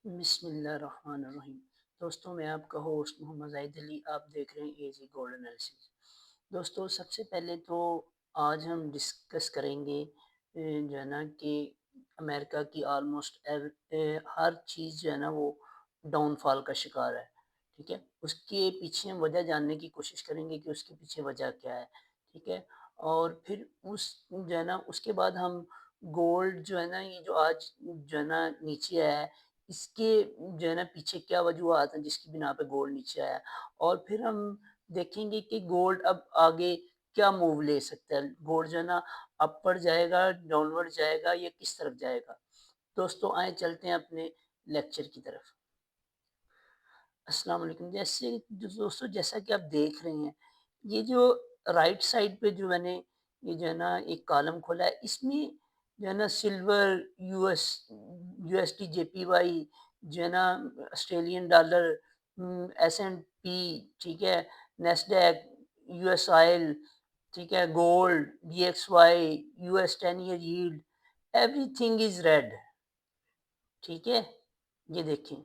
बिस्मिल्लाहिर्रहमानिर्रहीम। दोस्तों, मैं आपका होस्ट मोहम्मद ज़ाहिद अली। आप देख रहे हैं एजी गोल्ड एनालिसिस। दोस्तों, सबसे पहले तो आज हम डिस्कस करेंगे जो है ना कि अमेरिका की ऑलमोस्ट हर चीज़ जो है ना वो डाउनफॉल का शिकार है। ठीक है, उसके पीछे हम वजह जानने की कोशिश करेंगे कि उसके पीछे वजह क्या है। ठीक है, और फिर उस जो है ना उसके बाद हम गोल्ड जो है ना ये जो आज जो है ना नीचे आया है, इसके जो है ना पीछे क्या वजूहात हैं जिसकी बिना पे गोल्ड नीचे आया। और फिर हम देखेंगे कि गोल्ड अब आगे क्या मूव ले सकता है। गोल्ड जो है ना अपर जाएगा, डाउनवर्ड जाएगा या किस तरफ जाएगा। दोस्तों, आए चलते हैं अपने लेक्चर की तरफ। अस्सलाम वालेकुम। जैसे दोस्तों, जैसा कि आप देख रहे हैं, ये जो राइट साइड पे जो मैंने ये जो है ना एक कॉलम खोला है, इसमें जो है ना सिल्वर, यूएस यूएसडी जेपीवाई, जो है ना Australian dollar, S and P, ठीक है, नेस्डैक, यूएस ऑयल, ठीक है, gold, DXY, US 10 year yield, everything is red. ठीक है, ये देखें,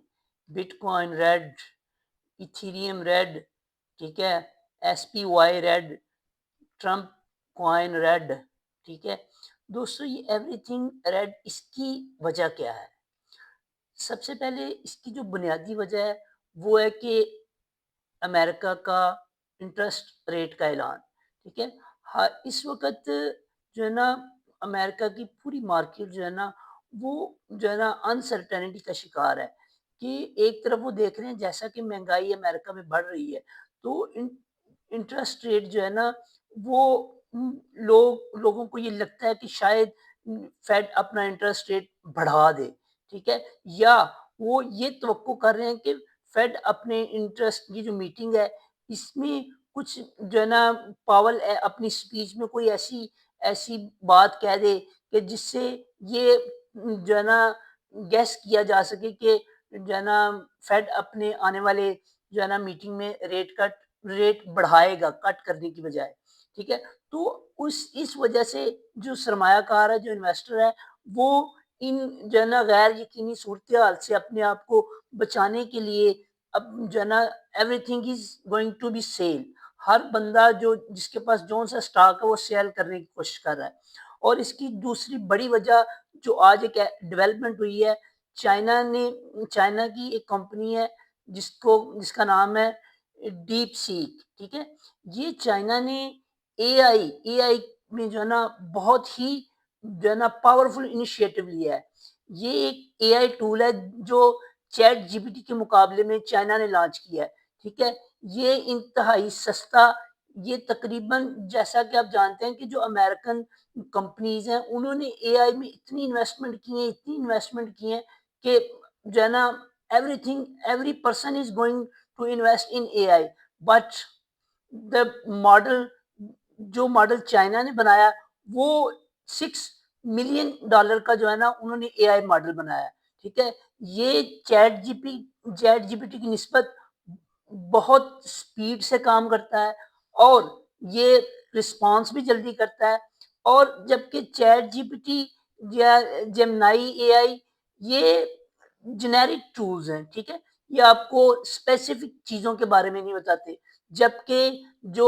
बिटकॉइन रेड, इथीरियम रेड, ठीक है, SPY red, Trump coin red. ठीक है दोस्तों, ये एवरीथिंग रेड, इसकी वजह क्या है? सबसे पहले इसकी जो बुनियादी वजह है वो है कि अमेरिका का इंटरेस्ट रेट का ऐलान। ठीक है, हाँ, इस वक्त जो है ना अमेरिका की पूरी मार्केट जो है ना वो जो है ना अनसर्टेनिटी का शिकार है कि एक तरफ वो देख रहे हैं जैसा कि महंगाई अमेरिका में बढ़ रही है, तो इंटरेस्ट रेट जो है ना वो लोगों को ये लगता है कि शायद फेड अपना इंटरेस्ट रेट बढ़ा दे। ठीक है, या वो ये तवक्को कर रहे हैं कि फेड अपने इंटरेस्ट की जो मीटिंग है इसमें कुछ जो है ना पावल अपनी स्पीच में कोई ऐसी ऐसी बात कह दे कि जिससे ये जो है ना गेस किया जा सके कि जो है ना फेड अपने आने वाले जो है ना मीटिंग में रेट बढ़ाएगा कट करने की बजाय। ठीक है, तो उस इस वजह से जो सरमायाकार है, जो इन्वेस्टर है, वो इन जो है ना गैर यकीनी सूरत हाल से अपने आप को बचाने के लिए अब जो है ना everything is going to be sale. हर बंदा जो जिसके पास जो सा स्टॉक है वो सेल करने की कोशिश कर रहा है। और इसकी दूसरी बड़ी वजह जो आज एक डेवलपमेंट हुई है, चाइना की एक कंपनी है जिसका नाम है डीप सीक। ठीक है, ये चाइना ने एआई में जो है ना बहुत ही जो है ना पावरफुल इनिशिएटिव लिया है। ये एक एआई टूल है जो चैट जीपीटी के मुकाबले में चाइना ने लॉन्च किया है। ठीक है, ये इंतहाई सस्ता, ये तकरीबन जैसा कि आप जानते हैं कि जो अमेरिकन कंपनीज हैं उन्होंने एआई में इतनी इन्वेस्टमेंट की है कि जो है ना every person is going to invest in AI. But the model जो मॉडल चाइना ने बनाया वो 6 मिलियन डॉलर का जो है ना उन्होंने एआई मॉडल बनाया। ठीक है, ये चैट जीपीटी की निस्बत बहुत स्पीड से काम करता है और ये रिस्पॉन्स भी जल्दी करता है। और जबकि चैट जीपीटी या जेमिनाई एआई ये जेनेरिक टूल्स हैं। ठीक है, ये आपको स्पेसिफिक चीजों के बारे में नहीं बताते, जबकि जो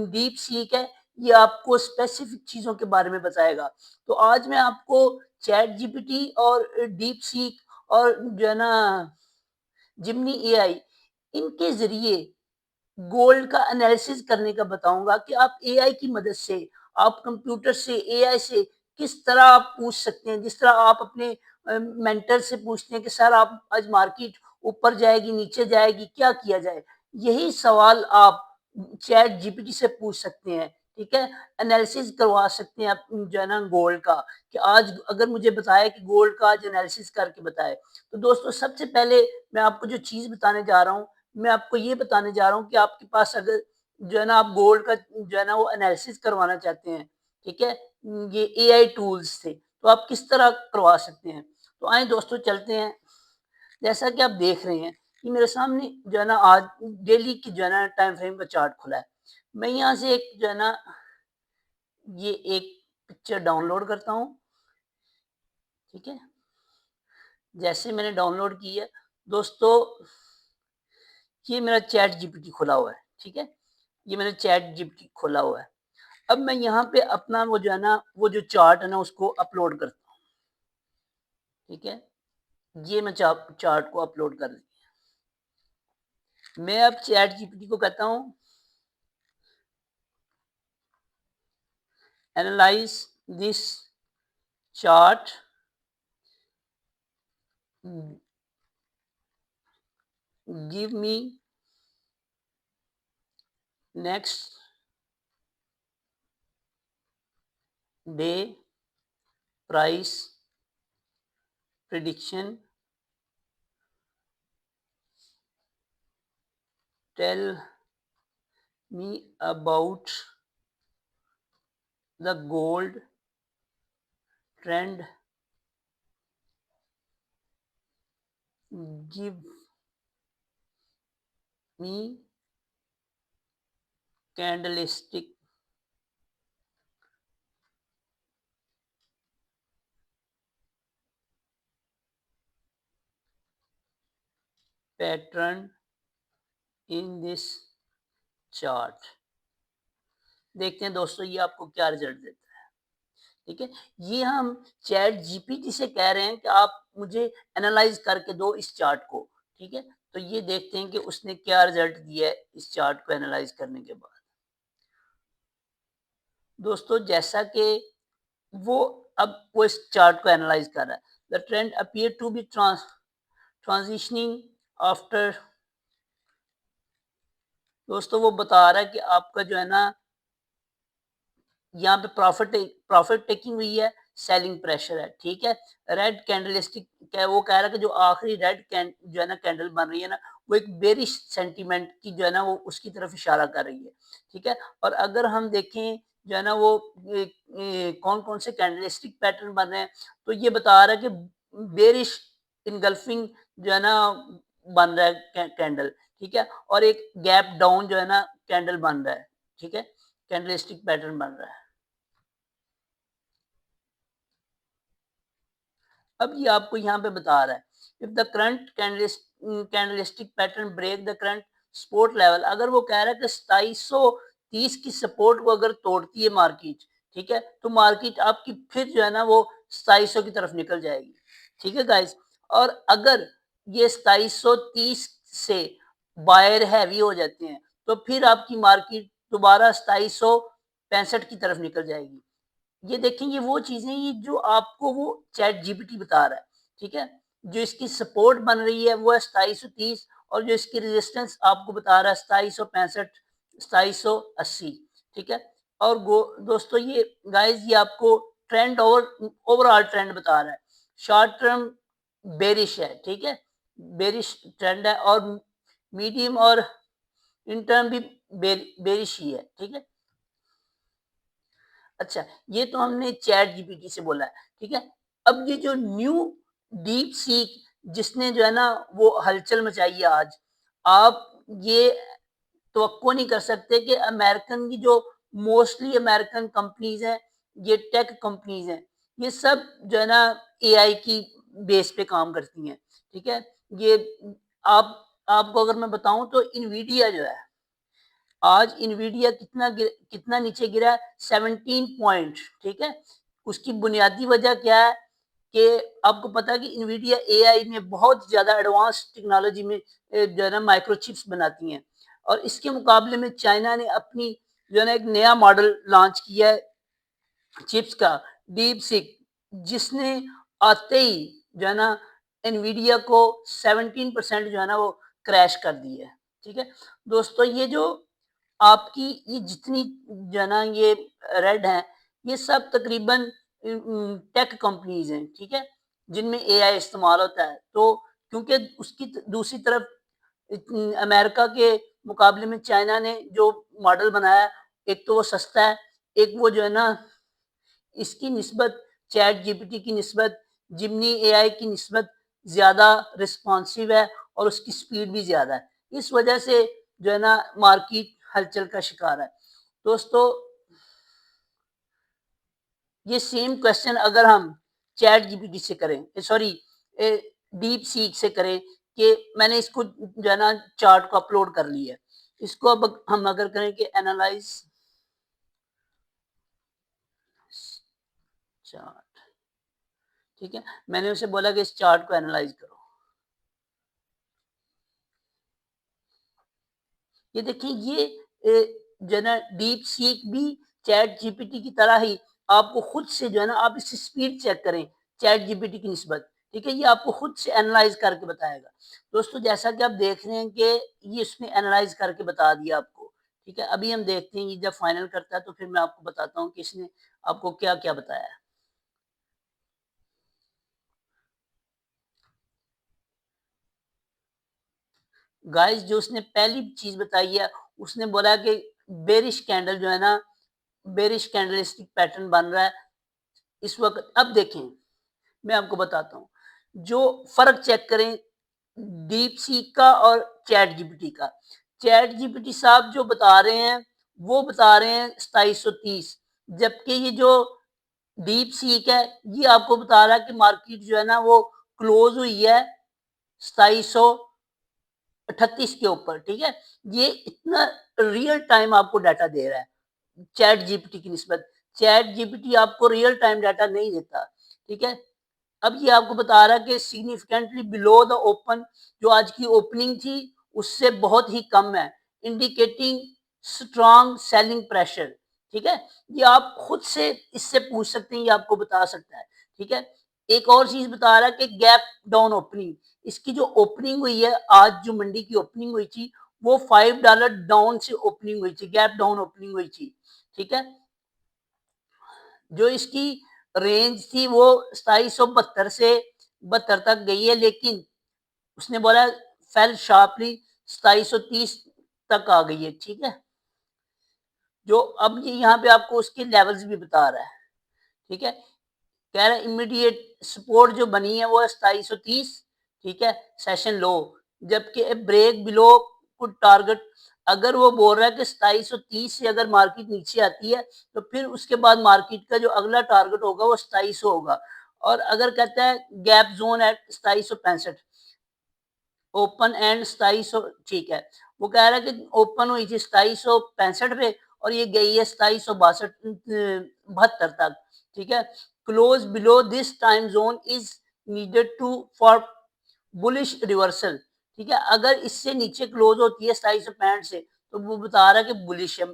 डीप सीक है ये आपको स्पेसिफिक चीजों के बारे में बताएगा। तो आज मैं आपको चैट जीपीटी और डीप सीक और जो है ना जिमनी एआई, इनके जरिए गोल्ड का एनालिसिस करने का बताऊंगा कि आप एआई की मदद से, आप कंप्यूटर से, एआई से किस तरह आप पूछ सकते हैं। जिस तरह आप अपने मेंटर से पूछते हैं कि सर आप आज मार्केट ऊपर जाएगी नीचे जाएगी क्या किया जाए, यही सवाल आप चैट जीपीटी से पूछ सकते हैं। ठीक है, एनालिसिस करवा सकते हैं आप जो है ना गोल्ड का, कि आज अगर मुझे बताए कि गोल्ड का आज एनालिसिस करके बताए। तो दोस्तों, सबसे पहले मैं आपको जो चीज बताने जा रहा हूँ, मैं आपको ये बताने जा रहा हूँ कि आपके पास अगर जो है ना आप गोल्ड का जो है ना वो एनालिसिस करवाना चाहते हैं, ठीक है, ये एआई टूल्स से, तो आप किस तरह करवा सकते हैं। तो आए दोस्तों चलते हैं। जैसा कि आप देख रहे हैं कि मेरे सामने जो है ना आज डेली की जो है ना टाइम फ्रेम का चार्ट खुला है। मैं यहाँ से एक जो है ना ये एक पिक्चर डाउनलोड करता हूँ। ठीक है, जैसे मैंने डाउनलोड की है, दोस्तों ये मेरा चैट जीपीटी खुला हुआ है, ठीक है? ये मैंने चैट जीपीटी खोला हुआ है। अब मैं यहाँ पे अपना वो जो है ना, वो जो चार्ट है ना उसको अपलोड करता हूँ, ठीक है? ये मैं चार्ट को अपलोड कर दिया। मैं अब चैट जीपीटी को कहता हूँ analyse this chart, give me next day price prediction, tell me about the gold trend, give me candlestick pattern in this chart. देखते हैं दोस्तों ये आपको क्या रिजल्ट देता है, ठीक है? ये हम चैट जीपीटी से कह रहे हैं कि आप मुझे एनालाइज़ करके दो इस चार्ट को, ठीक है? तो ये देखते हैं कि उसने क्या रिजल्ट दिया है इस चार्ट को एनालाइज़ करने के बाद। दोस्तों जैसा कि वो अब वो इस चार्ट को एनालाइज़ कर रहा है। The trend appear to be transitioning after, दोस्तों वो बता रहा है कि आपका जो है ना यहाँ पे प्रॉफिट टेकिंग हुई है, सेलिंग प्रेशर है, ठीक है? रेड कैंडलस्टिक क्या है, वो कह रहा है कि जो आखिरी रेड जो है ना कैंडल बन रही है ना, वो एक बेरिश सेंटीमेंट की जो है ना वो उसकी तरफ इशारा कर रही है, ठीक है? और अगर हम देखें जो है ना वो कौन-कौन से कैंडलस्टिक पैटर्न बन रहे हैं, तो ये बता रहा है कि बेरिश इनगल्फिंग जो है ना बन रहा है कैंडल, ठीक है? और एक गैप डाउन जो है ना कैंडल बन रहा है, ठीक है? कैंडलस्टिक पैटर्न बन रहा है। अब ये आपको यहाँ पे बता रहा है if the current candlestick pattern break the current support level, अगर वो कह रहा है कि 2730 की सपोर्ट को अगर तोड़ती है मार्केट, ठीक है, तो मार्केट आपकी फिर जो है ना वो 2700 की तरफ निकल जाएगी, ठीक है गाइस। और अगर ये 2730 से बायर हैवी हो जाते हैं तो फिर आपकी मार्केट दोबारा 2765 की तरफ निकल जाएगी। ये देखें ये वो चीज़ें ये जो आपको वो चैट जीपीटी बता रहा है, ठीक है? जो इसकी सपोर्ट बन रही है वो है 2730 और जो इसकी रेजिस्टेंस आपको बता रहा है 2765, 2780, ठीक है? और गो दोस्तों ये गाइस ये आपको ट्रेंड ओवरऑल ट्रेंड बता रहा है। शॉर्ट टर्म बेरिश है, ठीक है? बेरिश ट्रेंड है और मीडियम और इन टर्म भी बेरिश ही है, ठीक है? अच्छा, ये तो हमने चैट जीपीटी से बोला है, ठीक है? अब ये जो न्यू डीप सीक जिसने जो है ना वो हलचल मचाई है आज, आप ये तवक्को नहीं कर सकते कि अमेरिकन की जो मोस्टली अमेरिकन कंपनीज़ हैं, ये टेक कंपनीज़ हैं, ये सब जो है ना एआई की बेस पे काम करती हैं, ठीक है? ये आप आपको अगर मैं बताऊँ तो इन्विडिया जो है आज इन्विडिया कितना नीचे गिरा है 17 पॉइंट, ठीक है? उसकी बुनियादी वजह क्या है कि आपको पता है कि इन्विडिया एआई में बहुत ज़्यादा एडवांस टेक्नोलॉजी में जो है ना माइक्रोचिप्स बनाती हैं और इसके मुकाबले में चाइना ने अपनी जो है ना एक नया मॉडल लॉन्च किया है चिप्स का, डीप सीक, जिसने आते ही जो है ना एनवीडिया को 17% जो है ना वो क्रैश कर दी है, ठीक है? दोस्तों ये जो आपकी ये जितनी जो है ना ये रेड हैं, ये सब तकरीबन टेक कंपनीज़ हैं, ठीक है? जिनमें एआई इस्तेमाल होता है। तो क्योंकि उसकी दूसरी तरफ अमेरिका के मुकाबले में चाइना ने जो मॉडल बनाया है, एक तो वो सस्ता है, एक वो जो है ना इसकी निस्बत चैट जीपीटी की निस्बत जिमनी एआई की निस्बत ज़्यादा रिस्पॉन्सिव है और उसकी स्पीड भी ज़्यादा है। इस वजह से जो है ना मार्केट हलचल का शिकार है। दोस्तों ये सेम क्वेश्चन अगर हम चैट जीपीटी से करें सॉरी डीप सीक से करें कि मैंने इसको जो है ना चार्ट को अपलोड कर लिया है। इसको अब हम अगर करें कि एनालाइज़ चार्ट, ठीक है? मैंने उसे बोला कि इस चार्ट को एनालाइज़ करो। ये देखिए ये जो है ना डीप सीक भी चैट जीपीटी की तरह ही आपको खुद से जो है ना आप इसकी स्पीड चेक करें चैट जीपीटी की निस्बत, ठीक है? ये आपको खुद से एनालाइज़ करके बताएगा। दोस्तों जैसा कि आप देख रहे हैं कि ये इसने एनालाइज़ करके बता दिया आपको, ठीक है? अभी हम देखते हैं ये जब फाइनल करता है तो फिर मैं आपको बताता हूँ कि इसने आपको क्या-क्या बताया है। गाइस जो उसने पहली चीज़ बताई है, उसने बोला कि बेरिश कैंडल जो है ना, बेरिश कैंडलस्टिक पैटर्न बन रहा है इस वक़्त। अब देखें, मैं आपको बताता हूँ, जो फ़र्क चेक करें डीपसीक का और चैट जीपीटी का। चैट जीपीटी साहब जो बता रहे हैं, वो बता रहे हैं 2730, जबकि ये जो डीपसीक है, ये आपको बता रहा है कि मार्केट जो है ना वो क्लोज़ हुई है 2738 के ऊपर, ठीक है? ये इतना रियल टाइम आपको डाटा दे रहा है, चैट जीपीटी की निस्बत। चैट जीपीटी आपको रियल टाइम डाटा नहीं देता, ठीक है? अब ये आपको बता रहा है कि सिग्निफिकेंटली बिलो द ओपन, जो आज की ओपनिंग थी उससे बहुत ही कम है, इंडिकेटिंग स्ट्रॉन्ग सेलिंग प्रेशर, ठीक है? ये आप खुद से इससे पूछ सकते हैं, ये आपको बता सकता है, ठीक है? एक और चीज बता रहा है कि गैप डाउन ओपनिंग, इसकी जो ओपनिंग हुई है आज जो मंडी की ओपनिंग हुई थी वो $5 डाउन से ओपनिंग हुई थी, गैप डाउन ओपनिंग हुई थी, ठीक है? जो इसकी रेंज थी वो 2772 से 72 तक गई है, लेकिन उसने बोला फेल शार्पली 2730 तक आ गई है, ठीक है? जो अब ये यहाँ पे आपको उसके लेवल्स भी बता रहा है, ठीक है? कह रहा है इमीडिएट सपोर्ट जो बनी है वो है 2730, ठीक है? सेशन लो, जबकि ब्रेक बिलो कुड टारगेट, अगर वो बोल रहा है कि 2730 से अगर मार्केट नीचे आती है तो फिर उसके बाद मार्केट का जो अगला टारगेट होगा वो 2700 होगा। और अगर कहता है gap zone at 2765, open and 2700, ठीक है? वो कह रहा है कि ओपन हुई थी 2765 पे और ये गई है 2762 72 तक, ठीक है? Close below this time zone is needed to for bullish reversal, ठीक है? अगर इससे नीचे क्लोज होती है 2765 से तो वो बता रहा है कि बुलिश है।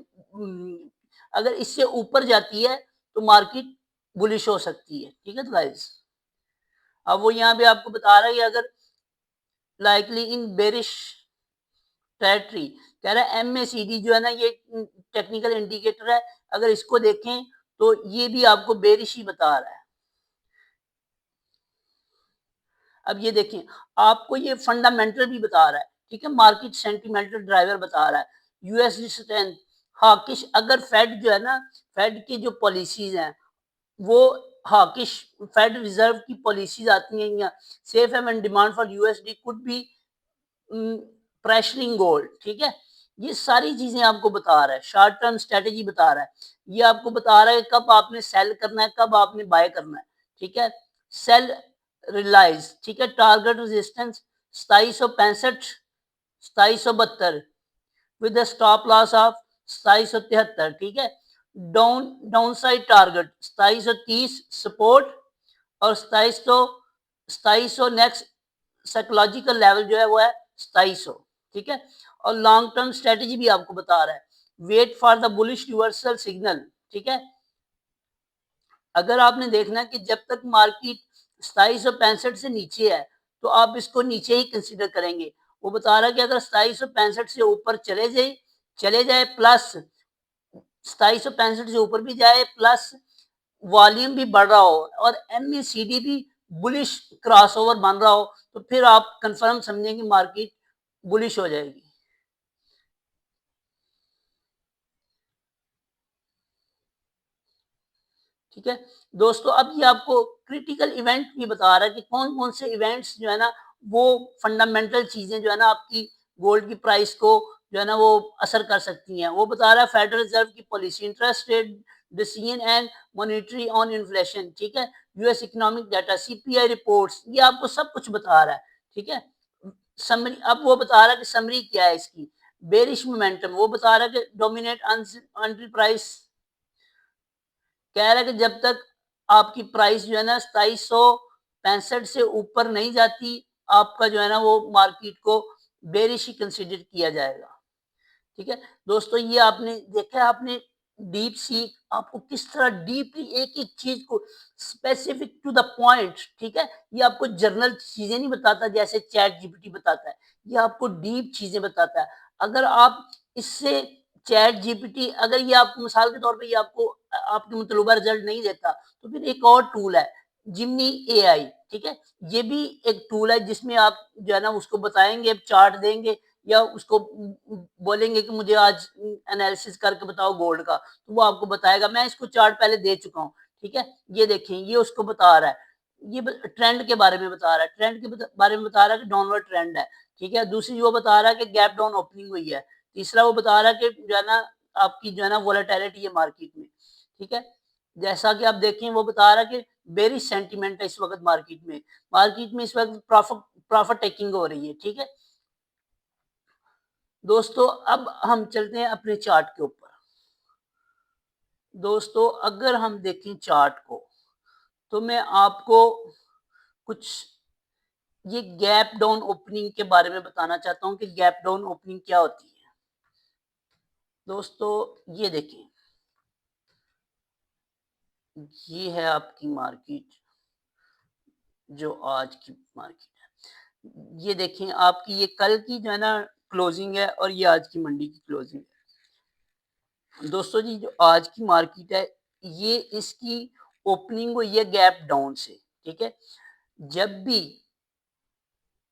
अगर इससे ऊपर जाती है तो मार्केट बुलिश हो सकती है, ठीक है? तो गाइस अब वो यहाँ पे आपको बता रहा है कि अगर लाइकली इन बेरिश टेरिटरी, कह रहा है एमएसीडी जो है ना ये टेक्निकल इंडिकेटर है, अगर इसको देखें तो ये भी आपको बेरिश ही बता रहा है। अब ये देखें, आपको ये फंडामेंटल भी बता रहा है, ठीक है? मार्केट सेंटिमेंटल ड्राइवर बता रहा है, यूएसडी स्ट्रेंथ, हॉकिश, अगर फेड जो है ना, फेड की जो पॉलिसीज हैं वो हॉकिश, फेड रिजर्व की पॉलिसीज आती हैं या safe haven demand for USD could be pressuring gold, ठीक है? ये सारी चीजें आपको बता रहा है, शॉर्ट टर्म स्ट्रेटेजी बता रहा है, ये आपको बता रहा है कब आपने सेल करना है, कब आपने बाय करना है, ठीक है? सेल रिलाइज, ठीक है? Target resistance 2765 2772 with stop loss of 2773, ठीक है? डाउन साइड टारगेट 2730 सपोर्ट और 2700 नेक्स्ट साइकोलॉजिकल लेवल जो है वो है 2700, ठीक है? और लॉन्ग टर्म स्ट्रेटेजी भी आपको बता रहा है, wait for the bullish reversal signal, ठीक है? अगर आपने देखना है कि जब तक मार्केट 2765 से नीचे है तो आप इसको नीचे ही कंसीडर करेंगे। वो बता रहा है कि अगर 2765 से ऊपर चले जाए प्लस 2765 से ऊपर भी जाए प्लस वॉल्यूम भी बढ़ रहा हो और एमएसीडी भी बुलिश क्रॉसओवर बन रहा हो तो फिर आप कंफर्म समझें कि मार्केट बुलिश हो जाएगी। ठीक है दोस्तों, अब ये आपको क्रिटिकल इवेंट भी बता रहा है कि कौन कौन से इवेंट्स जो है ना वो फंडामेंटल चीजें जो है ना आपकी गोल्ड की प्राइस को जो है ना वो असर कर सकती हैं। वो बता रहा है फेडरल रिजर्व की policy, interest rate decision and monetary on inflation, ठीक है, US economic data, CPI reports, ये आपको सब कुछ बता रहा है, ठीक है। समरी अब वो बता रहा है कि समरी क्या है इसकी, बेरिश मोमेंटम वो बता रहा है कि डोमिनेट अनटिल प्राइस, कह रहा है कि जब तक आपकी प्राइस जो है ना 2765 से ऊपर नहीं जाती, आपका जो है ना वो मार्केट को बेरिश ही कंसीडर किया जाएगा। ठीक है दोस्तों, ये आपने देखा है, आपने डीप सीक आपको किस तरह डीपली एक एक चीज को स्पेसिफिक टू द पॉइंट, ठीक है, ये आपको जर्नल चीजें नहीं बताता जैसे चैट जीपीटी बताता है, ये आपको डीप चीजें बताता है। अगर आप इससे चैट जीपीटी अगर ये आपको मिसाल के तौर पे ये आपको आपके मतलूबा रिजल्ट नहीं देता, तो फिर एक और टूल है जिमनी एआई, ठीक है, ये भी एक टूल है जिसमें आप जो है ना उसको बताएंगे, चार्ट देंगे या उसको बोलेंगे कि मुझे आज एनालिसिस करके बताओ गोल्ड का, तो वो आपको बताएगा। मैं इसको चार्ट पहले दे चुका हूँ, ठीक है, ये देखें, ये उसको बता रहा है, ये ट्रेंड के बारे में बता रहा है, ट्रेंड के बारे में बता रहा है कि डाउनवर्ड ट्रेंड है, ठीक है। दूसरी वो बता रहा है कि गैप डाउन ओपनिंग हुई है। तीसरा वो बता रहा है कि जो है ना आपकी जो है ना वोलेटिलिटी है मार्केट में, ठीक है। जैसा कि आप देखें वो बता रहा है कि बेरिश सेंटीमेंट है इस वक्त मार्केट में इस वक्त प्रॉफिट प्रॉफिट टेकिंग हो रही है, ठीक है। दोस्तों अब हम चलते हैं अपने चार्ट के ऊपर। दोस्तों अगर हम देखें चार्ट को, तो मैं आपको कुछ ये गैप डाउन ओपनिंग के बारे में बताना चाहता हूं कि गैप डाउन ओपनिंग क्या होती है। दोस्तों ये देखें, ये है आपकी मार्केट, जो आज की मार्केट है। ये देखें आपकी ये कल की जो है ना क्लोजिंग है और ये आज की मंडी की क्लोजिंग है। दोस्तों जी जो आज की मार्केट है, ये इसकी ओपनिंग हुई है गैप डाउन से, ठीक है। जब भी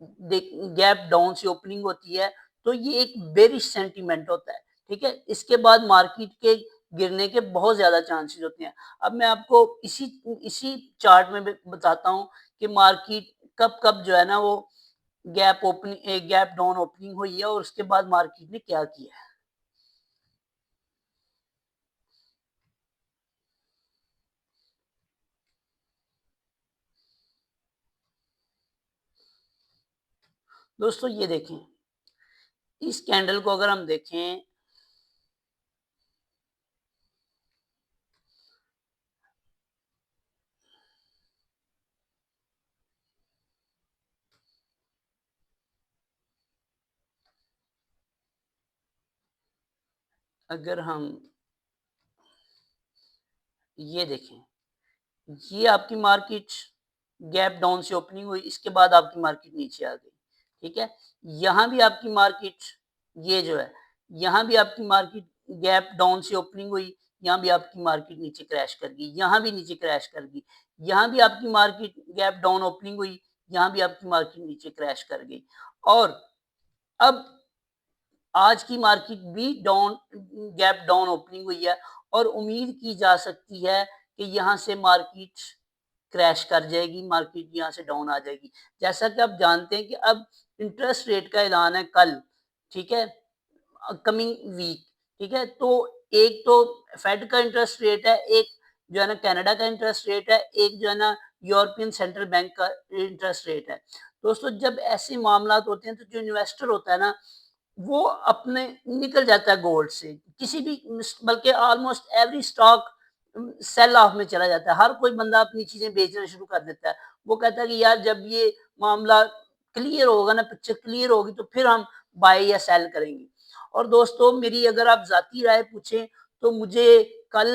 गैप डाउन से ओपनिंग होती है तो ये एक बेरिश सेंटीमेंट होता है, ठीक है। इसके बाद मार्केट के गिरने के बहुत ज्यादा चांसेस होते हैं। अब मैं आपको इसी इसी चार्ट में बताता हूँ कि मार्केट कब कब जो है ना वो गैप डाउन ओपनिंग हुई है और उसके बाद मार्केट ने क्या किया है। दोस्तों ये देखें, इस कैंडल को अगर हम देखें, अगर हम ये देखें, ये आपकी मार्केट गैप डाउन से ओपनिंग हुई, इसके बाद आपकी मार्केट नीचे आ गई, ठीक है। यहाँ भी आपकी मार्केट ये जो है, यहाँ भी आपकी मार्केट गैप डाउन से ओपनिंग हुई, यहाँ भी आपकी मार्केट नीचे क्रैश कर गई, यहाँ भी नीचे क्रैश कर गई, यहाँ भी आपकी मार्केट गैप डाउन ओपनिंग हुई, यहाँ भी आपकी मार्केट नीचे क्रैश कर गई। और अब आज की मार्केट भी डाउन गैप डाउन ओपनिंग हुई है और उम्मीद की जा सकती है कि यहाँ से मार्केट क्रैश कर जाएगी, मार्केट यहाँ से डाउन आ जाएगी। जैसा कि आप जानते हैं कि अब इंटरेस्ट रेट का ऐलान है कल, ठीक है, कमिंग वीक, ठीक है। तो एक तो फेड का इंटरेस्ट रेट है, एक जो है ना कनाडा का इंटरेस्ट रेट है, एक जो है ना यूरोपियन सेंट्रल बैंक का इंटरेस्ट रेट है। दोस्तों जब ऐसे मामला होते हैं तो जो इन्वेस्टर होता है ना वो अपने निकल जाता है गोल्ड से, किसी भी बल्कि almost every stock sell off में चला जाता है। हर कोई बंदा अपनी चीजें बेचना शुरू कर देता है। वो कहता है कि यार जब ये मामला क्लियर होगा ना, पिक्चर क्लियर होगी तो फिर हम बाय या सेल करेंगे। और दोस्तों मेरी अगर आप जाती राय पूछें तो मुझे कल